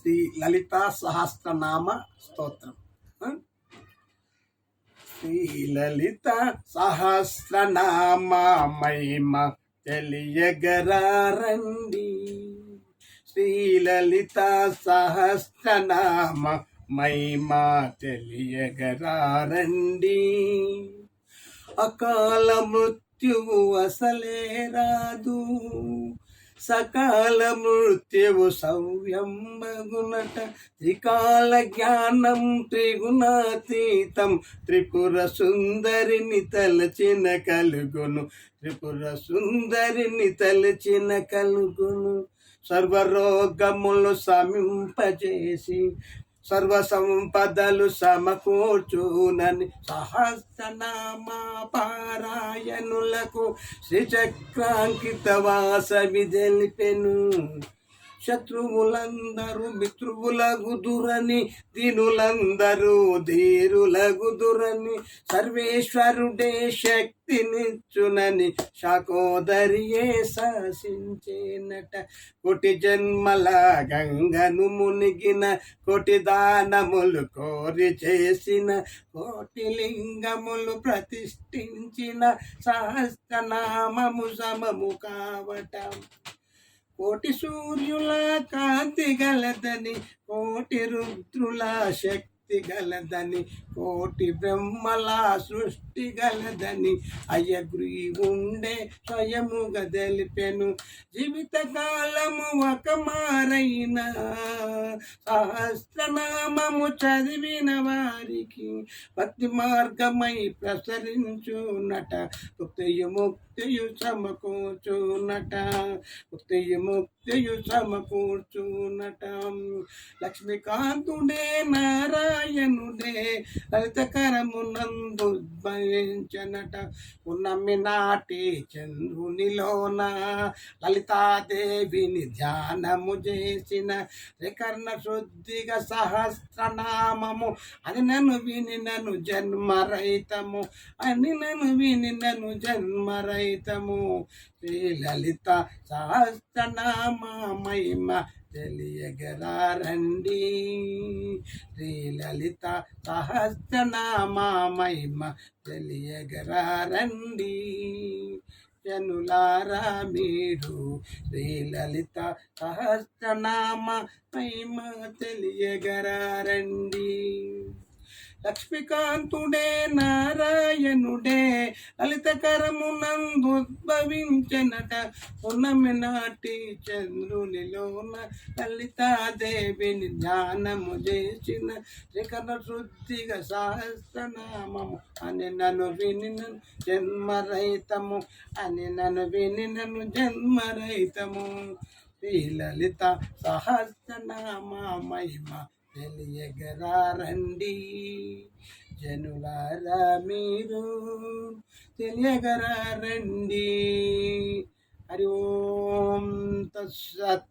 శ్రీ లలితా సహస్రనామ స్తోత్రం. శ్రీ లలిత సహస్రనామ మహిమ తెలియగరారండి. శ్రీ లలిత సహస్రనామ మహిమ తెలియగరారండి. అకాల మృత్యువు అసలే రాదు, సకాల మృత్యువు సౌవ్యంబగునట. త్రికాల జ్ఞానం త్రిగుణాతీతం, త్రిపుర సుందరిని తలచిన కలుగును. త్రిపుర సుందరిని తలచిన కలుగును. సర్వరోగములు శమింపజేసి సర్వ సంపదలు సమకూర్చునని సహస్రనామ పారాయణులకు శ్రీచక్రాంకిత వాసవి తెలిపెను. శత్రువులందరూ మిత్రువులగుదురని, దీనులందరూ ధీరులగుదురని, సర్వేశ్వరుడే శక్తినిచ్చునని శాకోదరియే శాసించేనట. కోటి జన్మల గంగను మునిగిన, కోటి దానములు కోరి చేసిన, కోటి లింగములు ప్రతిష్ఠించిన సహస్రనామము సమము కావట. కోటి సూర్యుల కాంతి గలదని, కోటి రుద్రుల శక్తి గలదని, కోటి బ్రహ్మల సృష్టి గలదని అయగ్రీవుండే స్వయముగా తెలిపెను. జీవిత కాలము ఒక మారైన సహస్రనామము చదివిన వారికి భక్తి మార్గమై ప్రసరించునట. ముక్తియు ముక్తియు సమకూర్చునట. ముక్తియు ముక్తియు సమకూర్చునట. లక్ష్మీకాంతుడే నారాయణుడే లలితకరమునందు ఉద్భవించనట. పున్నమి నాటి చంద్రునిలోన లలితాదేవిని ధ్యానము చేసిన త్రికర్ణ శుద్ధిగా సహస్రనామము. అది నన్ను విని నన్ను జన్మరహితము, అని నన్ను విని నన్ను జన్మరహితము. శ్రీ లలిత సహస్రనామ మహిమ తెలియగరారండి. శ్రీ లలిత సహస్రనామ మహిమ తెలియగరారండి. జనులారా మీరు శ్రీ లలిత సహస్రనామ మహిమ తెలియగరారండి. లక్ష్మీకాంతుడే నారాయణుడే లలితకరమునందు ఉద్భవించనట. పున్నమి నాటి చంద్రునిలోన లలితాదేవిని ధ్యానము చేసిన త్రికరణ శుద్ధిగా సహస్రనామము. అని నన్ను విని నన్ను జన్మరహితము, అని నన్ను విని నన్ను జన్మరహితము. శ్రీ లలిత సహస్రనామ మహిమ తెలియగరారండి. జనులారా మీరు తెలియగరారండి. హరి ఓం తత్సత్.